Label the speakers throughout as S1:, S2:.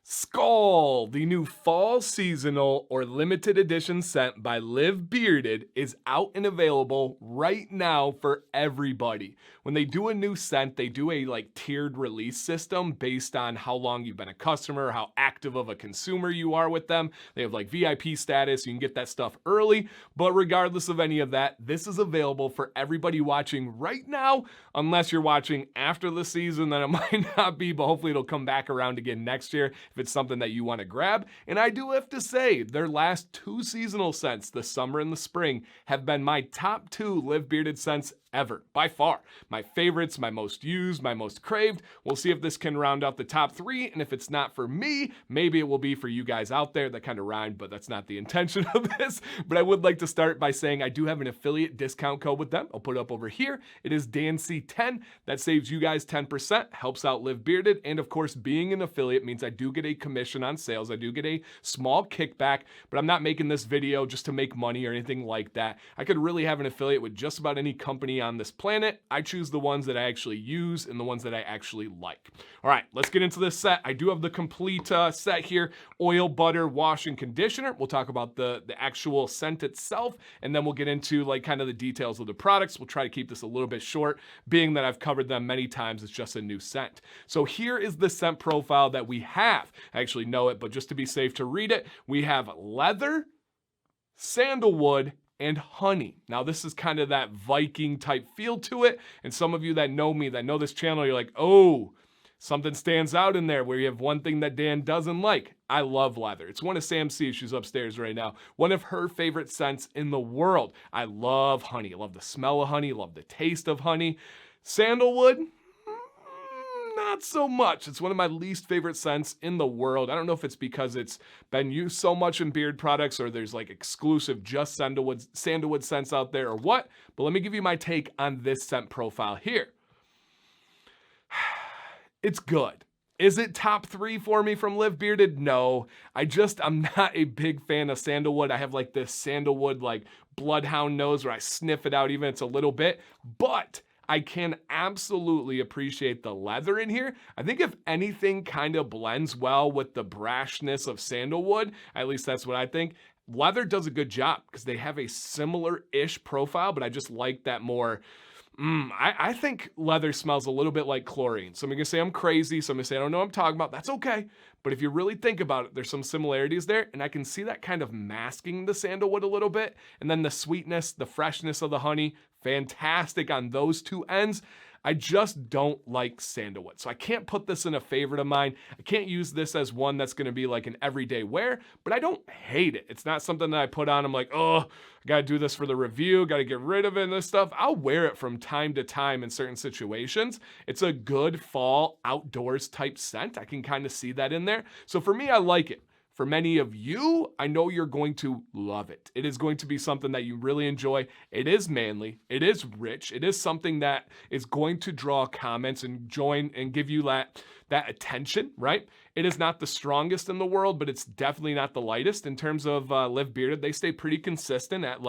S1: Skal, the new fall seasonal or limited edition scent by Live Bearded, is out and available right now for everybody. When they do a new scent, they do a tiered release system based on how long you've been a customer, how active of a consumer you are with them. They have VIP status, you can get that stuff early, but regardless of any of that, this is available for everybody watching right now, unless you're watching after the season, then it might not be, but hopefully it'll come back around again next year if it's something that you want to grab. And I do have to say, their last two seasonal scents, the summer and the spring, have been my top two Live Bearded scents ever, by far. My favorites, my most used, my most craved. We'll see if this can round out the top three, and if it's not for me, maybe it will be for you guys out there. That kind of rhymed, but that's not the intention of this. But I would like to start by saying I do have an affiliate discount code with them. I'll put it up over here. It is DanC10. That saves you guys 10%, helps out Live Bearded, and of course, being an affiliate means I do get a commission on sales. I do get a small kickback, but I'm not making this video just to make money or anything like that. I could really have an affiliate with just about any company on this planet. I choose the ones that I actually use and the ones that I actually like. All right, let's get into this set. I do have the complete set here: oil, butter, wash, and conditioner. We'll talk about the actual scent itself, and then we'll get into kind of the details of the products. We'll try to keep this a little bit short, being that I've covered them many times. It's just a new scent. So here is the scent profile that we have. I actually know it, but just to be safe to read it, we have leather, sandalwood, and honey. Now this is kind of that Viking type feel to it, and some of you that know me, that know this channel, you're like, oh, something stands out in there where you have one thing that Dan doesn't like. I love leather. It's one of Sam C's, she's upstairs right now, one of her favorite scents in the world. I love honey. I love the smell of honey, love the taste of honey. Sandalwood, not so much. It's one of my least favorite scents in the world. I don't know if it's because it's been used so much in beard products or there's exclusive just sandalwood scents out there or what, but let me give you my take on this scent profile here. It's good. Is it top three for me from Live Bearded? No. I'm not a big fan of sandalwood. I have this sandalwood bloodhound nose where I sniff it out even it's a little bit, but I can absolutely appreciate the leather in here. I think if anything kind of blends well with the brashness of sandalwood, at least that's what I think. Leather does a good job because they have a similar-ish profile, but I just like that more. I think leather smells a little bit like chlorine. Some are going to say I'm crazy. Some are going to say I don't know what I'm talking about. That's okay. But if you really think about it, there's some similarities there. And I can see that kind of masking the sandalwood a little bit. And then the sweetness, the freshness of the honey, fantastic on those two ends. I just don't like sandalwood. So I can't put this in a favorite of mine. I can't use this as one that's going to be an everyday wear, but I don't hate it. It's not something that I put on. I'm like, oh, I got to do this for the review. Got to get rid of it and this stuff. I'll wear it from time to time in certain situations. It's a good fall outdoors type scent. I can kind of see that in there. So for me, I like it. For many of you, I know you're going to love it. It is going to be something that you really enjoy. It is manly. It is rich. It is something that is going to draw comments and join and give you that attention, right? It is not the strongest in the world, but it's definitely not the lightest. In terms of Live Bearded, they stay pretty consistent at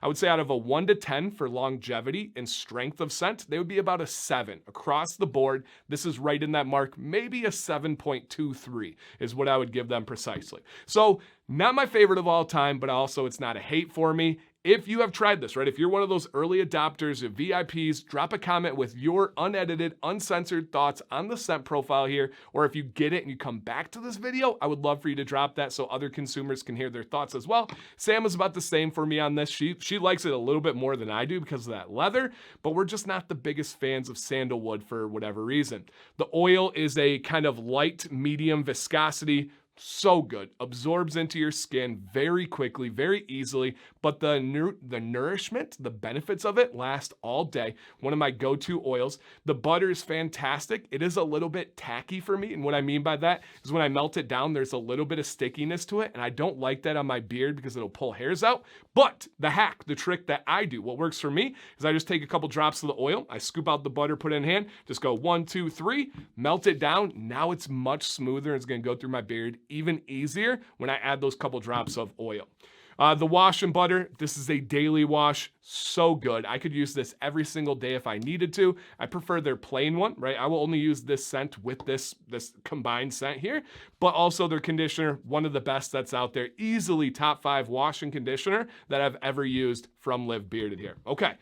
S1: I would say out of a 1 to 10 for longevity and strength of scent, they would be about a 7 across the board. This is right in that mark. Maybe a 7.23 is what I would give them precisely. So not my favorite of all time, but also it's not a hate for me. If you have tried this, right? If you're one of those early adopters of VIPs, drop a comment with your unedited, uncensored thoughts on the scent profile here. Or if you get it and you come back to this video, I would love for you to drop that so other consumers can hear their thoughts as well. Sam is about the same for me on this. She likes it a little bit more than I do because of that leather, but we're just not the biggest fans of sandalwood for whatever reason. The oil is a kind of light, medium viscosity. So good. Absorbs into your skin very quickly, very easily, but the nourishment, the benefits of it last all day. One of my go-to oils. The butter is fantastic. It is a little bit tacky for me, and what I mean by that is when I melt it down, there's a little bit of stickiness to it, and I don't like that on my beard because it'll pull hairs out. But the hack, the trick that I do, what works for me is I just take a couple drops of the oil, I scoop out the butter, put it in hand, just go 1, 2, 3, melt it down. Now it's much smoother. It's going to go through my beard even easier when I add those couple drops of oil. The wash and butter, this is a daily wash. So good. I could use this every single day if I needed to. I prefer their plain one, right? I will only use this scent with this combined scent here, but also their conditioner, one of the best that's out there. Easily top 5 wash and conditioner that I've ever used from Live Bearded here. Okay,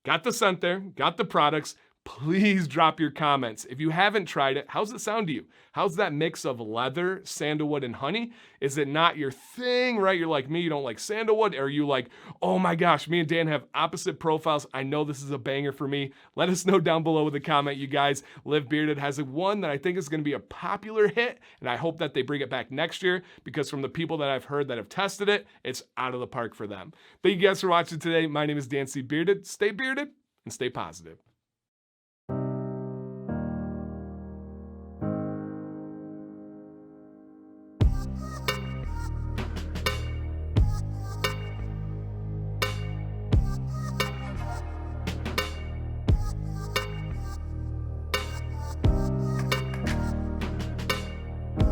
S1: got the scent there, got the products. Please drop your comments. If you haven't tried it, how's it sound to you? How's that mix of leather, sandalwood, and honey? Is it not your thing, right? You're like me, you don't like sandalwood? Or are you like, oh my gosh, me and Dan have opposite profiles. I know this is a banger for me. Let us know down below with a comment, you guys. Live Bearded has one that I think is going to be a popular hit, and I hope that they bring it back next year because from the people that I've heard that have tested it, it's out of the park for them. Thank you guys for watching today. My name is Dan C. Bearded. Stay bearded and stay positive.